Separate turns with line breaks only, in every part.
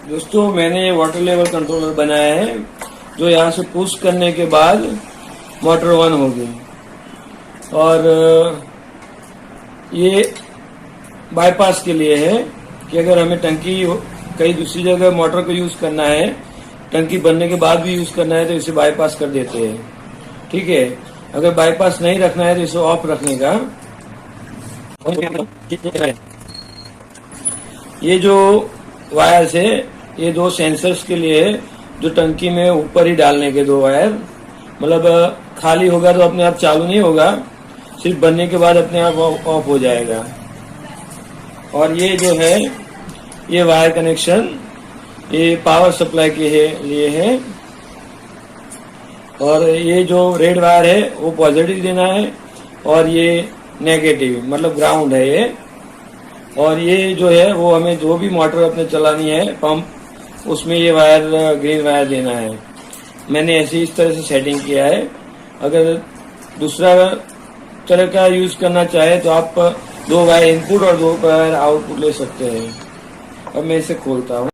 दोस्तों मैंने ये वाटर लेवल कंट्रोलर बनाया है जो यहाँ से पुश करने के बाद मोटर ऑन होगी। और ये बाईपास के लिए है कि अगर हमें टंकी कहीं दूसरी जगह मोटर को यूज करना है, टंकी बनने के बाद भी यूज करना है तो इसे बाईपास कर देते हैं। ठीक है, अगर बाईपास नहीं रखना है तो इसे ऑफ रखने का। ये जो वायर्स है ये दो सेंसर्स के लिए है जो टंकी में ऊपर ही डालने के दो वायर, मतलब खाली होगा तो अपने आप चालू नहीं होगा, सिर्फ बनने के बाद अपने आप ऑफ हो जाएगा। और ये जो है ये वायर कनेक्शन ये पावर सप्लाई के लिए है। और ये जो रेड वायर है वो पॉजिटिव देना है और ये नेगेटिव मतलब ग्राउंड है ये। और ये जो है वो हमें जो भी मोटर अपने चलानी है पंप, उसमें ये वायर ग्रीन वायर देना है। मैंने ऐसे इस तरह से सेटिंग किया है। अगर दूसरा तरह का यूज करना चाहे तो आप दो वायर इनपुट और दो वायर आउटपुट ले सकते हैं। अब मैं इसे खोलता हूँ।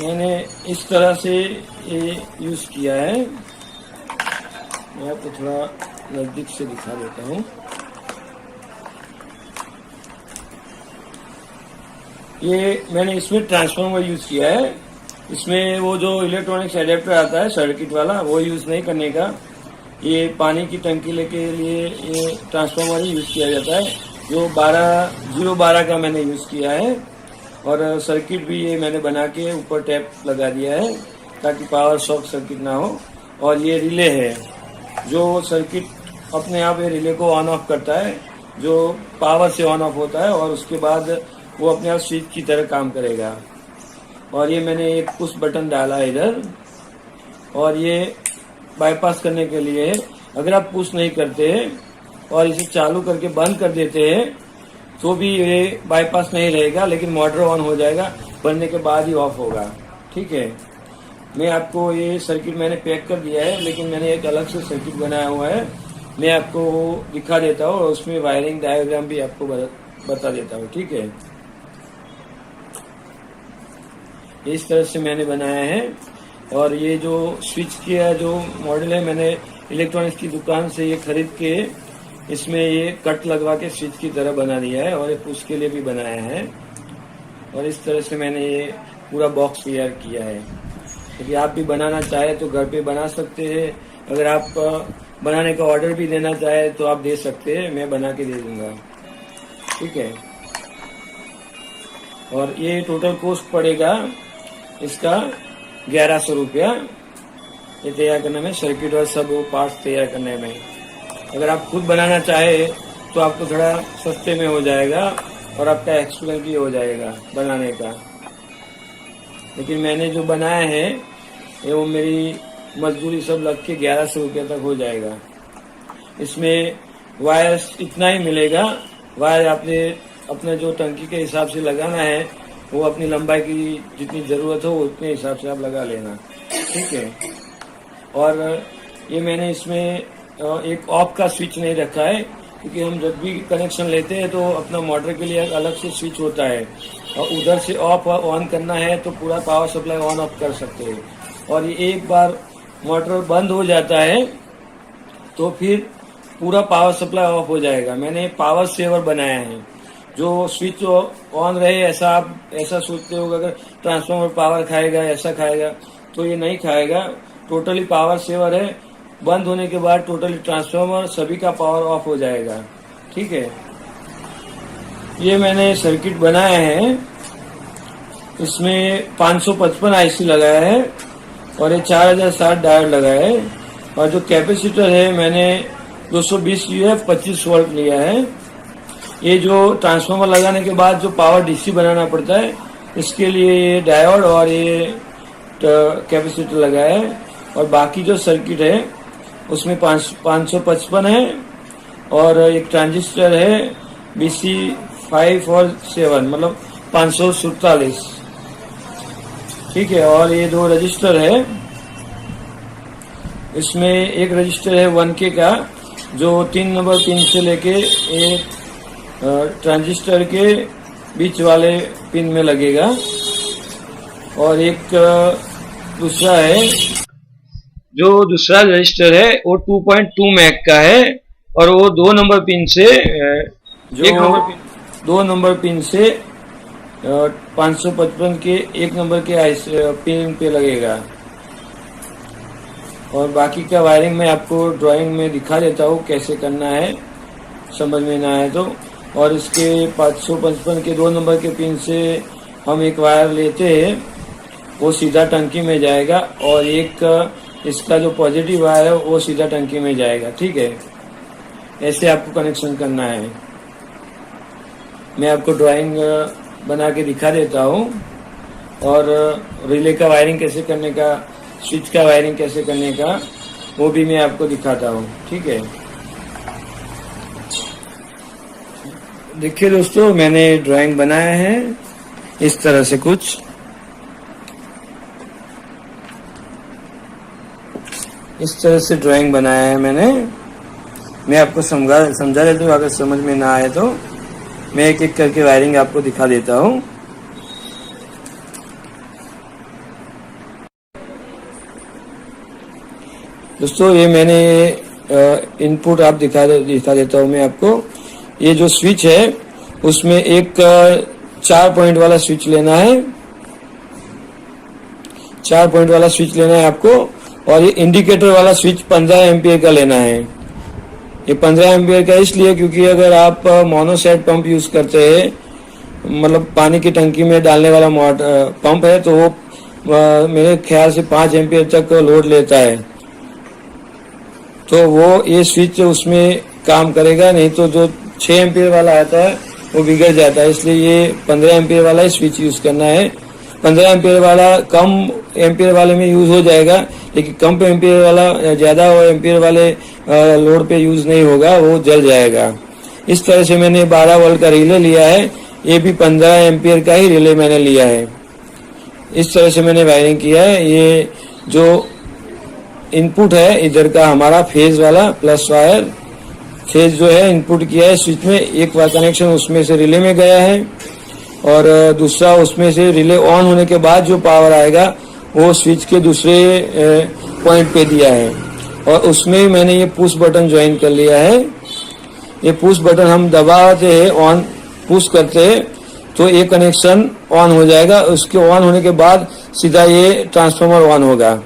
मैंने इस तरह से ये यूज किया है। मैं आपको थोड़ा नजदीक से दिखा देता हूँ। ये मैंने इसमें ट्रांसफार्मर यूज किया है। इसमें वो जो इलेक्ट्रॉनिक्स एडेप्टर आता है सर्किट वाला वो यूज नहीं करने का। ये पानी की टंकी लेके लिए ये ट्रांसफार्मर ही यूज किया जाता है जो 012 का मैंने यूज किया है। और सर्किट भी ये मैंने बना के ऊपर टैप लगा दिया है ताकि पावर शॉर्ट सर्किट ना हो। और ये रिले है जो सर्किट अपने आप ये रिले को ऑन ऑफ करता है, जो पावर से ऑन ऑफ होता है और उसके बाद वो अपने आप स्विच की तरह काम करेगा। और ये मैंने एक पुश बटन डाला है इधर, और ये बाईपास करने के लिए है। अगर आप पुश नहीं करते हैं और इसे चालू करके बंद कर देते हैं तो भी ये बाईपास नहीं रहेगा, लेकिन मोटर ऑन हो जाएगा, बनने के बाद ही ऑफ होगा। ठीक है, मैं आपको ये सर्किट मैंने पैक कर दिया है, लेकिन मैंने एक अलग से सर्किट बनाया हुआ है, मैं आपको दिखा देता हूँ और उसमें वायरिंग डायग्राम भी आपको बता देता हूँ। ठीक है, इस तरह से मैंने बनाया है। और ये जो स्विच किया जो मॉडल है मैंने इलेक्ट्रॉनिक्स की दुकान से ये खरीद के इसमें ये कट लगवा के स्विच की तरह बना दिया है और ये पुश के लिए भी बनाया है। और इस तरह से मैंने ये पूरा बॉक्स तैयार किया है। यदि आप भी बनाना चाहे तो घर पे बना सकते हैं। अगर आप बनाने का ऑर्डर भी देना चाहे तो आप दे सकते हैं, मैं बना के दे दूंगा। ठीक है, और ये टोटल कॉस्ट पड़ेगा इसका 1100 रुपया ये तैयार करने में, सर्किट और सब वो पार्ट्स तैयार करने में। अगर आप खुद बनाना चाहे तो आपको थोड़ा सस्ते में हो जाएगा और आपका एक्सपीरियंस भी हो जाएगा बनाने का। लेकिन मैंने जो बनाया है ये वो मेरी मजदूरी सब लग के 1100 रुपये तक हो जाएगा। इसमें वायर इतना ही मिलेगा। वायर आपने अपने जो टंकी के हिसाब से लगाना है वो अपनी लंबाई की जितनी जरूरत हो उतने हिसाब से आप लगा लेना। ठीक है, और ये मैंने इसमें एक ऑफ का स्विच नहीं रखा है क्योंकि हम जब भी कनेक्शन लेते हैं तो अपना मोटर के लिए अलग से स्विच होता है और उधर से ऑफ ऑन करना है तो पूरा पावर सप्लाई ऑन ऑफ कर सकते हैं। और ये एक बार मोटर बंद हो जाता है तो फिर पूरा पावर सप्लाई ऑफ हो जाएगा। मैंने पावर सेवर बनाया है जो स्विच ऑन रहे, ऐसा आप ऐसा सोचते हो अगर ट्रांसफार्मर पावर खाएगा ऐसा खाएगा, तो ये नहीं खाएगा। टोटली पावर सेवर है, बंद होने के बाद टोटली ट्रांसफार्मर सभी का पावर ऑफ हो जाएगा। ठीक है, ये मैंने सर्किट बनाया है, इसमें 555 आईसी लगाया है और ये 4060 डायोड लगाया है। और जो कैपेसिटर है मैंने 220 यूएफ 25 वोल्ट लिया है। ये जो ट्रांसफार्मर लगाने के बाद जो पावर डीसी बनाना पड़ता है इसके लिए ये डायोड और ये कैपेसिटर लगाया है। और बाकी जो सर्किट है उसमें 555 है और एक ट्रांजिस्टर है BC5 और 7 मतलब 547। ठीक है, और ये दो रजिस्टर है, इसमें एक रजिस्टर है 1K का जो 3 नंबर पिन से लेके एक ट्रांजिस्टर के बीच वाले पिन में लगेगा और एक दूसरा है, जो दूसरा रजिस्टर है वो 2.2 मैक का है और वो 2 नंबर पिन से दो नंबर पिन से 555 के 1 नंबर के पिन पे लगेगा। और बाकी का वायरिंग मैं आपको ड्राइंग में दिखा देता हूँ कैसे करना है, समझ में ना आए तो। और इसके 555 के 2 नंबर के पिन से हम एक वायर लेते हैं, वो सीधा टंकी में जाएगा और एक इसका जो पॉजिटिव वायर है वो सीधा टंकी में जाएगा। ठीक है, ऐसे आपको कनेक्शन करना है। मैं आपको ड्राइंग बना के दिखा देता हूँ और रिले का वायरिंग कैसे करने का, स्विच का वायरिंग कैसे करने का, वो भी मैं आपको दिखाता हूँ। ठीक है, देखिए दोस्तों, मैंने ड्राइंग बनाया है इस तरह से कुछ। इस तरह से ड्राइंग बनाया है मैंने। मैं आपको समझा देता हूँ, अगर समझ में ना आए तो मैं एक एक करके वायरिंग आपको दिखा देता हूँ। दोस्तों, ये मैंने इनपुट आप दिखा देता हूँ मैं आपको। ये जो स्विच है उसमें एक 4 पॉइंट वाला स्विच लेना है, 4 पॉइंट वाला स्विच लेना है आपको। और ये इंडिकेटर वाला स्विच 15 एम्पियर का लेना है। ये 15 एम्पियर का इसलिए क्योंकि अगर आप मोनोसेट पंप यूज करते हैं, मतलब पानी की टंकी में डालने वाला पंप है, तो वो मेरे ख्याल से 5 एम्पियर तक लोड लेता है, तो वो ये स्विच उसमें काम करेगा। नहीं तो जो 6 एम्पियर वाला आता है वो बिगड़ जाता है, इसलिए ये 15 एम्पियर वाला ही स्विच यूज करना है। 15 एम्पियर वाला कम एम्पियर वाले में यूज हो जाएगा, लेकिन कम एम्पियर वाला ज्यादा एम्पियर वाले लोड पे यूज नहीं होगा, वो जल जाएगा। इस तरह से मैंने 12 वोल्ट का रिले लिया है, ये भी 15 एम्पियर का ही रिले मैंने लिया है। इस तरह से मैंने वायरिंग किया है। ये जो इनपुट है इधर का हमारा फेज वाला प्लस वायर, फेज जो है इनपुट किया है स्विच में, एक वायर कनेक्शन उसमें से रिले में गया है और दूसरा उसमें से रिले ऑन होने के बाद जो पावर आएगा वो स्विच के दूसरे पॉइंट पे दिया है। और उसमें मैंने ये पुश बटन ज्वाइन कर लिया है। ये पुश बटन हम दबाते हैं, ऑन पुश करते हैं तो ये कनेक्शन ऑन हो जाएगा। उसके ऑन होने के बाद सीधा ये ट्रांसफार्मर ऑन होगा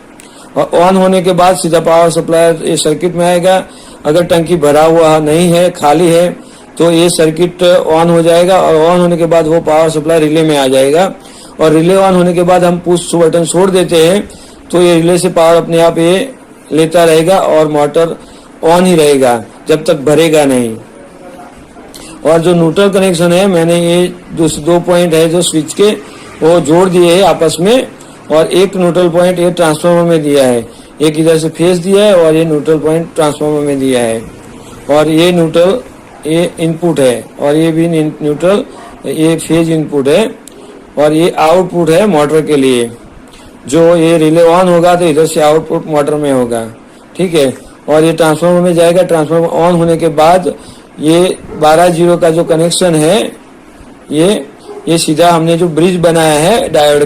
और ऑन होने के बाद सीधा पावर सप्लाई ये सर्किट में आएगा। अगर टंकी भरा हुआ नहीं है, खाली है, तो ये सर्किट ऑन हो जाएगा और ऑन होने के बाद वो पावर सप्लाई रिले में आ जाएगा। और रिले ऑन होने के बाद हम पुश बटन छोड़ देते हैं तो ये रिले से पावर अपने आप ये लेता रहेगा और मोटर ऑन ही रहेगा जब तक भरेगा नहीं। और जो न्यूट्रल कनेक्शन है, मैंने ये 2 पॉइंट है जो स्विच के वो जोड़ दिए है आपस में, और एक न्यूट्रल पॉइंट ये ट्रांसफार्मर में दिया है। एक इधर से फेज दिया है और ये न्यूट्रल पॉइंट ट्रांसफार्मर में दिया है। और ये न्यूट्रल ये इनपुट है और ये भी न्यूट्रल, ये फेज इनपुट है और ये आउटपुट है मोटर के लिए। जो ये रिले ऑन होगा तो इधर से आउटपुट मोटर में होगा। ठीक है, और ये ट्रांसफार्मर में जाएगा। ट्रांसफार्मर ऑन होने के बाद ये 12-0 का जो कनेक्शन है, ये सीधा हमने जो ब्रिज बनाया है डायोड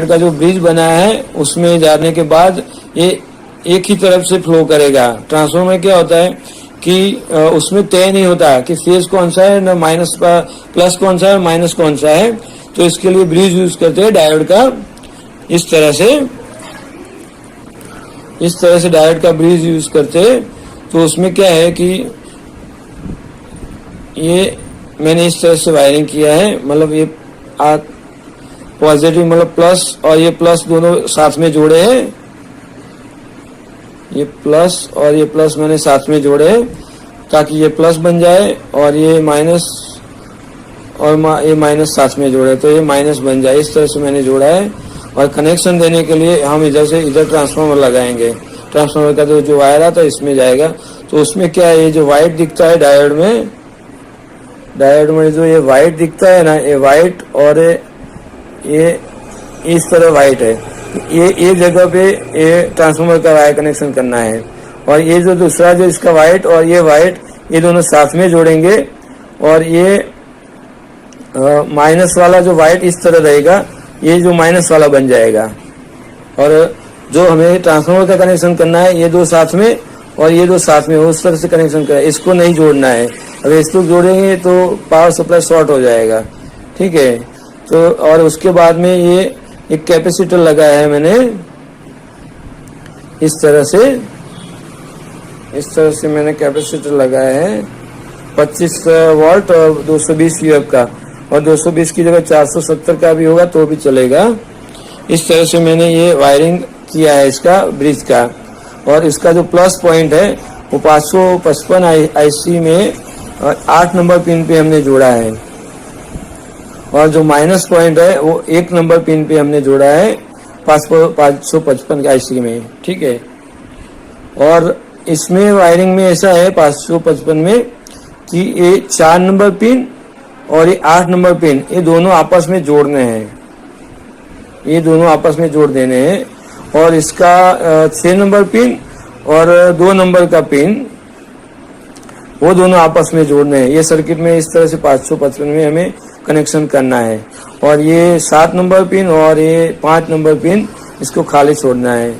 का जो ब्रिज बनाया है उसमें जाने के बाद ये एक ही तरफ से फ्लो करेगा। ट्रांसफार्मर में क्या होता है कि उसमें तय नहीं होता कि फेज कौन सा है, न माइनस प्लस कौन सा है, माइनस कौन सा है। तो इसके लिए ब्रिज यूज करते हैं डायोड का। इस तरह से डायोड का ब्रिज यूज करते हैं। तो उसमें क्या है कि ये मैंने इस तरह से वायरिंग किया है, मतलब ये पॉजिटिव मतलब प्लस और ये प्लस दोनों साथ में जोड़े हैं। ये प्लस और ये प्लस मैंने साथ में जोड़े हैं ताकि ये प्लस बन जाए और ये माइनस और ये माइनस साथ में जोड़े तो ये माइनस बन जाए। इस तरह से मैंने जोड़ा है। और कनेक्शन देने के लिए हम इधर से इधर ट्रांसफार्मर लगाएंगे। ट्रांसफार्मर का जो वायर आता है इसमें जाएगा। तो उसमें क्या है, ये जो व्हाइट दिखता है डायोड में जो ये व्हाइट दिखता है ना, ये व्हाइट और ये इस तरह व्हाइट है, ये जगह पे ये ट्रांसफार्मर का वायर कनेक्शन करना है। और ये जो दूसरा जो इसका व्हाइट और ये व्हाइट ये दोनों साथ में जोड़ेंगे। और ये माइनस वाला जो व्हाइट इस तरह रहेगा ये जो माइनस वाला बन जाएगा। और जो हमें ट्रांसफार्मर का कनेक्शन करना है, ये दो साथ में और ये दो साथ में, उस तरह से कनेक्शन करना है। इसको नहीं जोड़ना है, अगर इसको जोड़ेंगे तो पावर सप्लाई शॉर्ट हो जाएगा, ठीक है। तो और उसके बाद में ये एक कैपेसिटर लगाया है मैंने, इस तरह से मैंने कैपेसिटर लगाया है 25 वोल्ट और 220 यूएफ का, और 220 की जगह 470 का भी होगा तो भी चलेगा। इस तरह से मैंने ये वायरिंग किया है इसका ब्रिज का। और इसका जो प्लस पॉइंट है वो 555 आईसी में 8 नंबर पिन पे हमने जोड़ा है, और जो माइनस पॉइंट है वो 1 नंबर पिन पे हमने जोड़ा है 555 आईसी में, ठीक है। और इसमें वायरिंग में ऐसा है 555 में कि ये 4 नंबर पिन और ये 8 नंबर पिन, ये दोनों आपस में जोड़ने हैं, ये दोनों आपस में जोड़ देने हैं। और इसका 6 नंबर पिन और 2 नंबर का पिन, वो दोनों आपस में जोड़ने हैं। ये सर्किट में इस तरह से 555 में हमें कनेक्शन करना है। और ये 7 नंबर पिन और ये 5 नंबर पिन, इसको खाली छोड़ना है।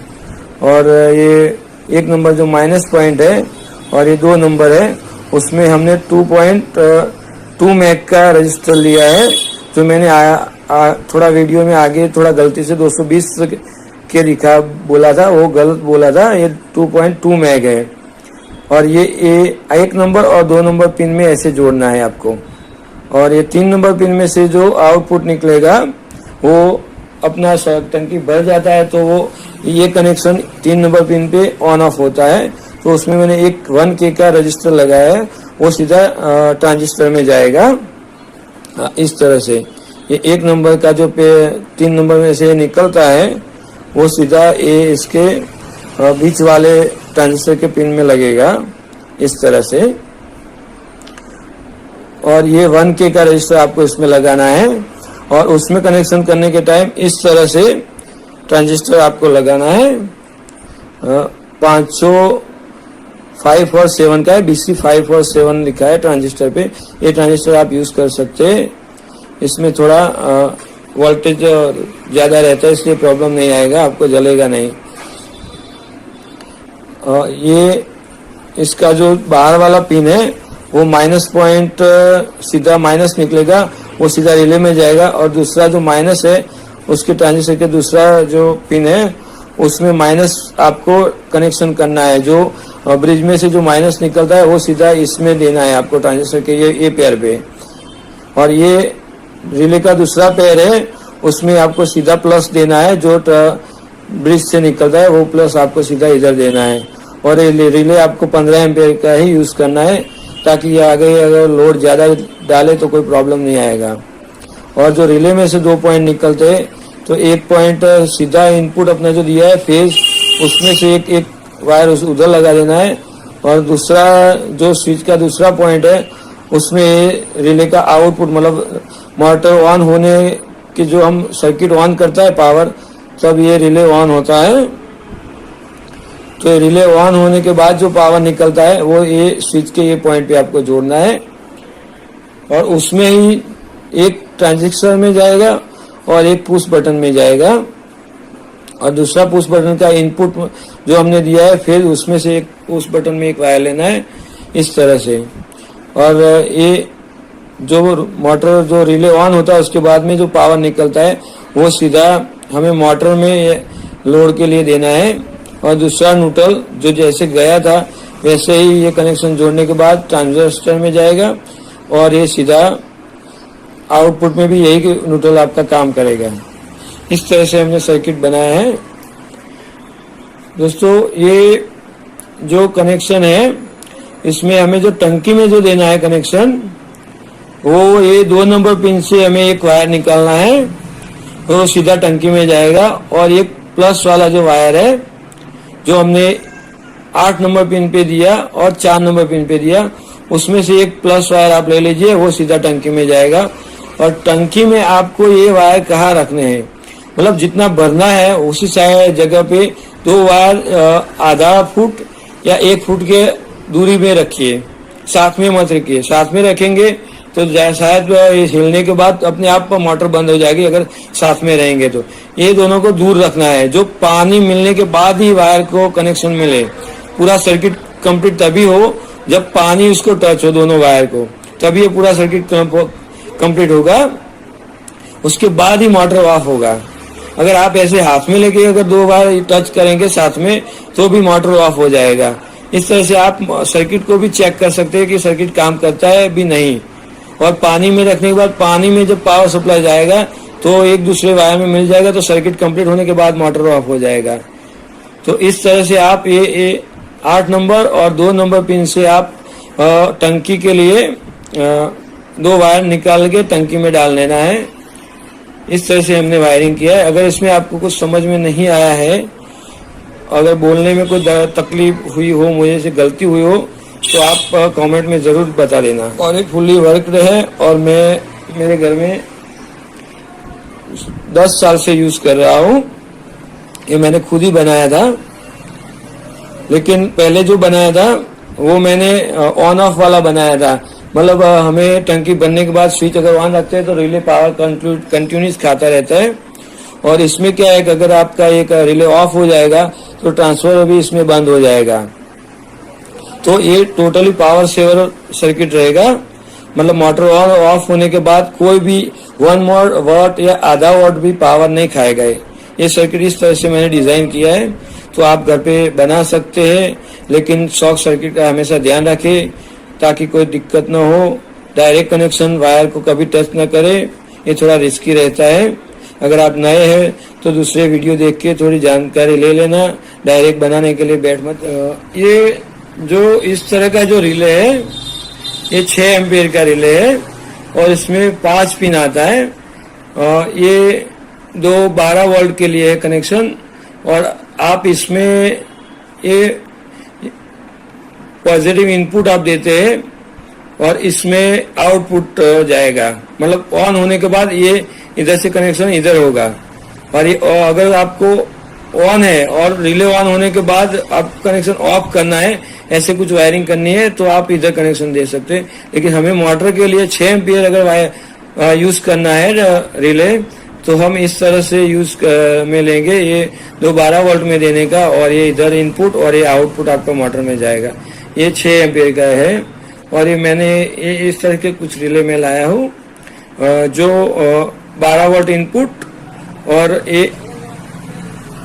और ये 1 नंबर जो माइनस पॉइंट है और ये 2 नंबर है, उसमें हमने 2.2 मैग का रजिस्टर लिया है, जो मैंने थोड़ा वीडियो में आगे थोड़ा गलती से 220 के लिखा बोला था, वो गलत बोला था, ये 2.2 मैग है। और ये 1 नंबर और 2 नंबर पिन में ऐसे जोड़ना है आपको। और ये 3 नंबर पिन में से जो आउटपुट निकलेगा वो अपना टंकी भर जाता है, तो वो ये कनेक्शन 3 नंबर पिन पे ऑन ऑफ होता है। तो उसमें मैंने एक 1K का रजिस्टर लगाया है, वो सीधा ट्रांजिस्टर में जाएगा इस तरह से। ये 1 नंबर का जो 3 नंबर में से निकलता है वो सीधा ये इसके बीच वाले ट्रांजिस्टर के पिन में लगेगा इस तरह से। और ये 1K का रजिस्टर आपको इसमें लगाना है, और उसमें कनेक्शन करने के टाइम इस तरह से ट्रांजिस्टर आपको लगाना है। 505 और 7 का है, BC 5 और 7 लिखा है ट्रांजिस्टर पे। ये ट्रांजिस्टर आप यूज कर सकते हैं, इसमें थोड़ा वोल्टेज ज्यादा रहता है, इसलिए प्रॉब्लम नहीं आएगा, आपको जलेगा नहीं। ये इसका जो बाहर वाला पिन है वो माइनस पॉइंट सीधा माइनस निकलेगा, वो सीधा रिले में जाएगा। और दूसरा जो माइनस है उसके ट्रांजिस्टर के दूसरा जो पिन है उसमें माइनस आपको कनेक्शन करना है। जो ब्रिज में से जो माइनस निकलता है वो सीधा इसमें देना है आपको ट्रांजिस्टर के ये पेयर पे। और ये रिले का दूसरा पेयर है, उसमें आपको सीधा प्लस देना है, जो ब्रिज से निकलता है वो प्लस आपको सीधा इधर देना है। और ये रिले आपको 15 एम्पियर का ही यूज करना है, ताकि ये आगे अगर लोड ज्यादा डाले तो कोई प्रॉब्लम नहीं आएगा। और जो रिले में से 2 पॉइंट निकलते हैं, तो 1 पॉइंट सीधा इनपुट अपना जो दिया है फेज, उसमें से एक वायर उधर लगा देना है। और दूसरा जो स्विच का दूसरा पॉइंट है उसमें रिले का आउटपुट, मतलब मोटर ऑन होने की जो हम सर्किट ऑन करता है पावर, तब ये रिले ऑन होता है। तो रिले ऑन होने के बाद जो पावर निकलता है वो ये स्विच के ये पॉइंट पे आपको जोड़ना है। और उसमें ही एक ट्रांजिस्टर में जाएगा और एक पुश बटन में जाएगा। और दूसरा पुश बटन का इनपुट जो हमने दिया है फिर उसमें से एक पुश बटन में एक वायर लेना है इस तरह से। और ये जो मोटर जो रिले ऑन होता है उसके बाद में जो पावर निकलता है वो सीधा हमें मोटर में लोड के लिए देना है। और दूसरा न्यूट्रल जो जैसे गया था वैसे ही ये कनेक्शन जोड़ने के बाद ट्रांजिस्टर में जाएगा, और ये सीधा आउटपुट में भी यही न्यूट्रल आपका काम करेगा। इस तरह से हमने सर्किट बनाया है। दोस्तों ये जो कनेक्शन है इसमें हमें जो टंकी में जो देना है कनेक्शन, वो ये 2 नंबर पिन से हमें एक वायर निकालना है, वो सीधा टंकी में जाएगा। और एक प्लस वाला जो वायर है जो हमने 8 नंबर पिन पे दिया और 4 नंबर पिन पे दिया, उसमें से एक प्लस वायर आप ले लीजिए, वो सीधा टंकी में जाएगा। और टंकी में आपको ये वायर कहाँ रखने हैं, मतलब जितना भरना है उसी जगह पे 2 वायर आधा फुट या 1 फुट के दूरी में रखिए, साथ में मत रखिए। साथ में रखेंगे तो शायद इस हिलने के बाद अपने आप मोटर बंद हो जाएगी अगर साथ में रहेंगे तो। ये दोनों को दूर रखना है। जो पानी मिलने के बाद ही वायर को कनेक्शन मिले, पूरा सर्किट कंप्लीट तभी हो जब पानी उसको टच हो दोनों वायर को, तभी ये पूरा सर्किट कंप्लीट होगा, उसके बाद ही मोटर ऑफ होगा। अगर आप ऐसे हाथ में लेके अगर 2 बार टच करेंगे साथ में तो भी मोटर ऑफ हो जाएगा। इस तरह से आप सर्किट को भी चेक कर सकते हैं कि सर्किट काम करता है भी नहीं। और पानी में रखने के बाद पानी में जब पावर सप्लाई जाएगा तो एक दूसरे वायर में मिल जाएगा, तो सर्किट कंप्लीट होने के बाद मोटर ऑफ हो जाएगा। तो इस तरह से आप ये 8 नंबर और 2 नंबर पिन से आप टंकी के लिए 2 वायर निकाल के टंकी में डाल लेना है। इस तरह से हमने वायरिंग किया है। अगर इसमें आपको कुछ समझ में नहीं आया है, अगर बोलने में कोई तकलीफ हुई हो, मुझे से गलती हुई हो, तो आप कमेंट में जरूर बता देना। और ये फुल्ली वर्कड है और मैं मेरे घर में 10 साल से यूज कर रहा हूँ। ये मैंने खुद ही बनाया था, लेकिन पहले जो बनाया था वो मैंने ऑन ऑफ वाला बनाया था। मतलब हमें टंकी बनने के बाद स्विच अगर ऑन रखते हैं तो रिले पावर कंटिन्यूस खाता रहता है। और इसमें क्या है कि अगर आपका एक रिले ऑफ हो जाएगा तो ट्रांसफर भी इसमें बंद हो जाएगा। तो ये टोटली पावर सेवर सर्किट रहेगा। मतलब मोटर ऑन ऑफ होने के बाद कोई भी 1 वाट या आधा वाट भी पावर नहीं खाएगा। ये सर्किट इस तरह से मैंने डिजाइन किया है। तो आप घर पे बना सकते हैं, लेकिन शॉर्ट सर्किट का हमेशा ध्यान रखें ताकि कोई दिक्कत न हो। डायरेक्ट कनेक्शन वायर को कभी टच न करें, ये थोड़ा रिस्की रहता है। अगर आप नए हैं तो दूसरे वीडियो देख के थोड़ी जानकारी ले लेना, डायरेक्ट बनाने के लिए बैठ मत। ये जो इस तरह का जो रिले है, ये 6 एम्पियर का रिले है और इसमें 5 पिन आता है। ये 12 वोल्ट के लिए है कनेक्शन। और आप इसमें ये पॉजिटिव इनपुट आप देते हैं और इसमें आउटपुट जाएगा। मतलब ऑन होने के बाद ये इधर से कनेक्शन इधर होगा। और ये अगर आपको ऑन है और रिले ऑन होने के बाद आप कनेक्शन ऑफ करना है, ऐसे कुछ वायरिंग करनी है, तो आप इधर कनेक्शन दे सकते हैं। लेकिन हमें मोटर के लिए 6 एम्पियर अगर यूज करना है रिले, तो हम इस तरह से यूज में लेंगे। ये 12 वोल्ट में देने का, और ये इधर इनपुट और ये आउटपुट आपका मोटर में जाएगा। ये 6 एम्पियर का है। और ये मैंने ये इस तरह के कुछ रिले में लाया हूँ जो 12 वोल्ट इनपुट, और ये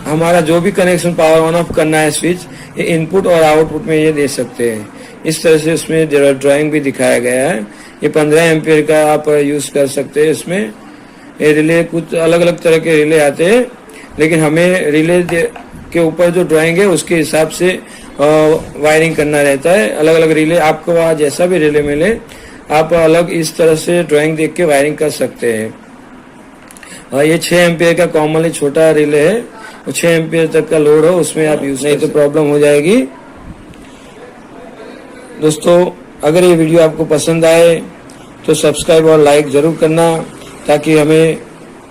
हमारा जो भी कनेक्शन पावर ऑन ऑफ करना है स्विच, ये इनपुट और आउटपुट में ये दे सकते हैं। इस तरह से उसमें ड्राइंग भी दिखाया गया है। ये 15 एम्पियर का आप यूज कर सकते हैं। इसमें ये रिले कुछ अलग अलग तरह के रिले आते हैं, लेकिन हमें रिले के ऊपर जो ड्राइंग है उसके हिसाब से वायरिंग करना रहता है। अलग अलग रिले आपको वहाँ जैसा भी रिले मिले, आप अलग इस तरह से ड्राइंग देख के वायरिंग कर सकते हैं। ये 6 एम्पियर का कॉमनली छोटा रिले है, 6 एम्पियर तक का लोड हो उसमें आप यूज नहीं तो प्रॉब्लम हो जाएगी। दोस्तों, अगर ये वीडियो आपको पसंद आए तो सब्सक्राइब और लाइक जरूर करना, ताकि हमें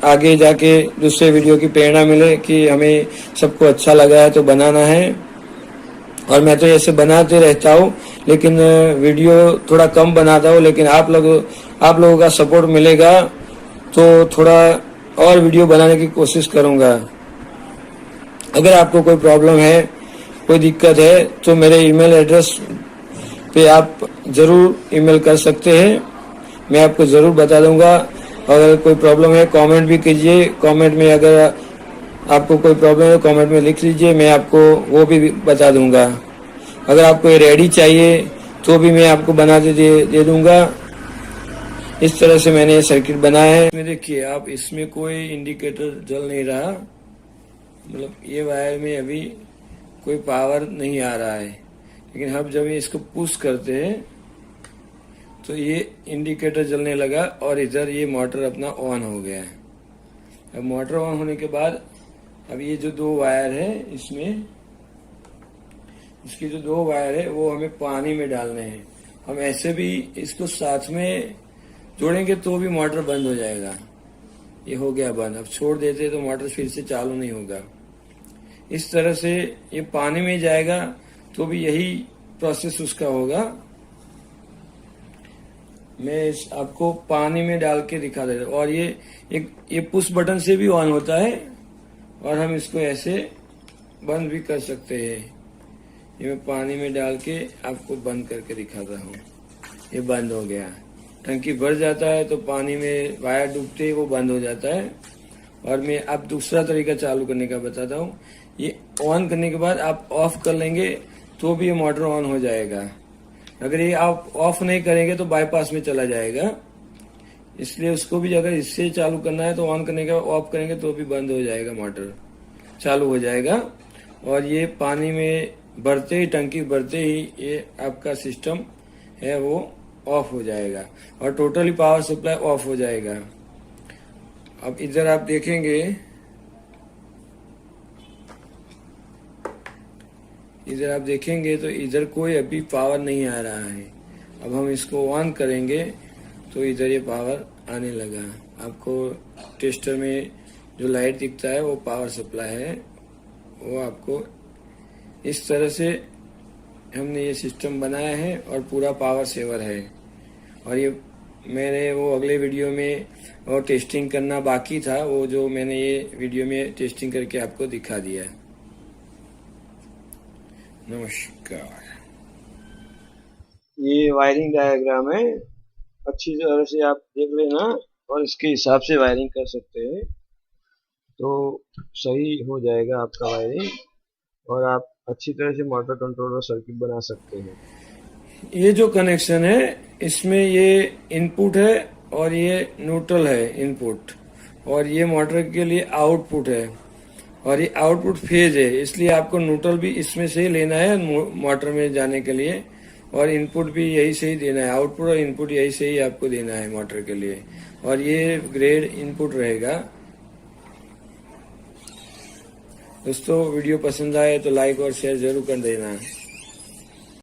आगे जाके दूसरे वीडियो की प्रेरणा मिले कि हमें सबको अच्छा लगा है तो बनाना है। और मैं तो ऐसे बनाते रहता हूँ, लेकिन वीडियो थोड़ा कम बनाता हूँ, लेकिन आप लोगों का सपोर्ट मिलेगा तो थोड़ा और वीडियो बनाने की कोशिश करूँगा। अगर आपको कोई प्रॉब्लम है, कोई दिक्कत है, तो मेरे ईमेल एड्रेस पे आप ज़रूर ईमेल कर सकते हैं, मैं आपको ज़रूर बता दूंगा। अगर कोई प्रॉब्लम है कमेंट भी कीजिए, कमेंट में अगर आपको कोई प्रॉब्लम है कमेंट में लिख लीजिए, मैं आपको वो भी बता दूंगा। अगर आपको ये रेडी चाहिए तो भी मैं आपको बना दे दूंगा। इस तरह से मैंने ये सर्किट बनाया है। इसमें देखिए आप, इसमें कोई इंडिकेटर जल नहीं रहा, मतलब ये वायर में अभी कोई पावर नहीं आ रहा है। लेकिन हम जब इसको पुश करते हैं तो ये इंडिकेटर जलने लगा और इधर ये मोटर अपना ऑन हो गया है। अब मोटर ऑन होने के बाद अब ये जो 2 वायर है, इसमें इसकी जो 2 वायर है वो हमें पानी में डालने हैं। हम ऐसे भी इसको साथ में जोड़ेंगे तो भी मोटर बंद हो जाएगा। ये हो गया बंद। अब छोड़ देते तो मोटर फिर से चालू नहीं होगा। इस तरह से ये पानी में जाएगा तो भी यही प्रोसेस उसका होगा। मैं इस आपको पानी में डाल के दिखा देता हूँ। और ये पुश बटन से भी ऑन होता है और हम इसको ऐसे बंद भी कर सकते हैं। ये मैं पानी में डाल के आपको बंद करके दिखाता हूँ। ये बंद हो गया। टंकी भर जाता है तो पानी में वायर डूबते ही वो बंद हो जाता है। और मैं अब दूसरा तरीका चालू करने का बताता हूँ। ये ऑन करने के बाद आप ऑफ कर लेंगे तो भी ये मोटर ऑन हो जाएगा। अगर ये आप ऑफ नहीं करेंगे तो बाईपास में चला जाएगा। इसलिए उसको भी अगर इससे चालू करना है तो ऑन करने के बाद ऑफ करेंगे तो भी बंद हो जाएगा, मोटर चालू हो जाएगा। और ये पानी में भरते ही, टंकी भरते ही ये आपका सिस्टम है वो ऑफ हो जाएगा और टोटली पावर सप्लाई ऑफ हो जाएगा। अब इधर आप देखेंगे, तो इधर कोई अभी पावर नहीं आ रहा है। अब हम इसको ऑन करेंगे तो इधर ये पावर आने लगा। आपको टेस्टर में जो लाइट दिखता है वो पावर सप्लाई है। वो आपको इस तरह से हमने ये सिस्टम बनाया है और पूरा पावर सेवर है। और ये मैंने वो अगले वीडियो में वो टेस्टिंग करना बाकी था, वो जो मैंने ये वीडियो में टेस्टिंग करके आपको दिखा दिया। नमस्कार। ये वायरिंग डायग्राम है, अच्छी तरह से आप देख लेना और इसके हिसाब से वायरिंग कर सकते हैं तो सही हो जाएगा आपका वायरिंग और आप अच्छी तरह से मोटर कंट्रोलर सर्किट बना सकते हैं। ये जो कनेक्शन है इसमें ये इनपुट है और ये न्यूट्रल है इनपुट, और ये मोटर के लिए आउटपुट है और ये आउटपुट फेज है। इसलिए आपको न्यूट्रल भी इसमें से ही लेना है मोटर में जाने के लिए, और इनपुट भी यही से ही देना है। आउटपुट और इनपुट यही से ही आपको देना है मोटर के लिए, और ये ग्रेड इनपुट रहेगा। दोस्तों वीडियो पसंद आए तो लाइक और शेयर जरूर कर देना।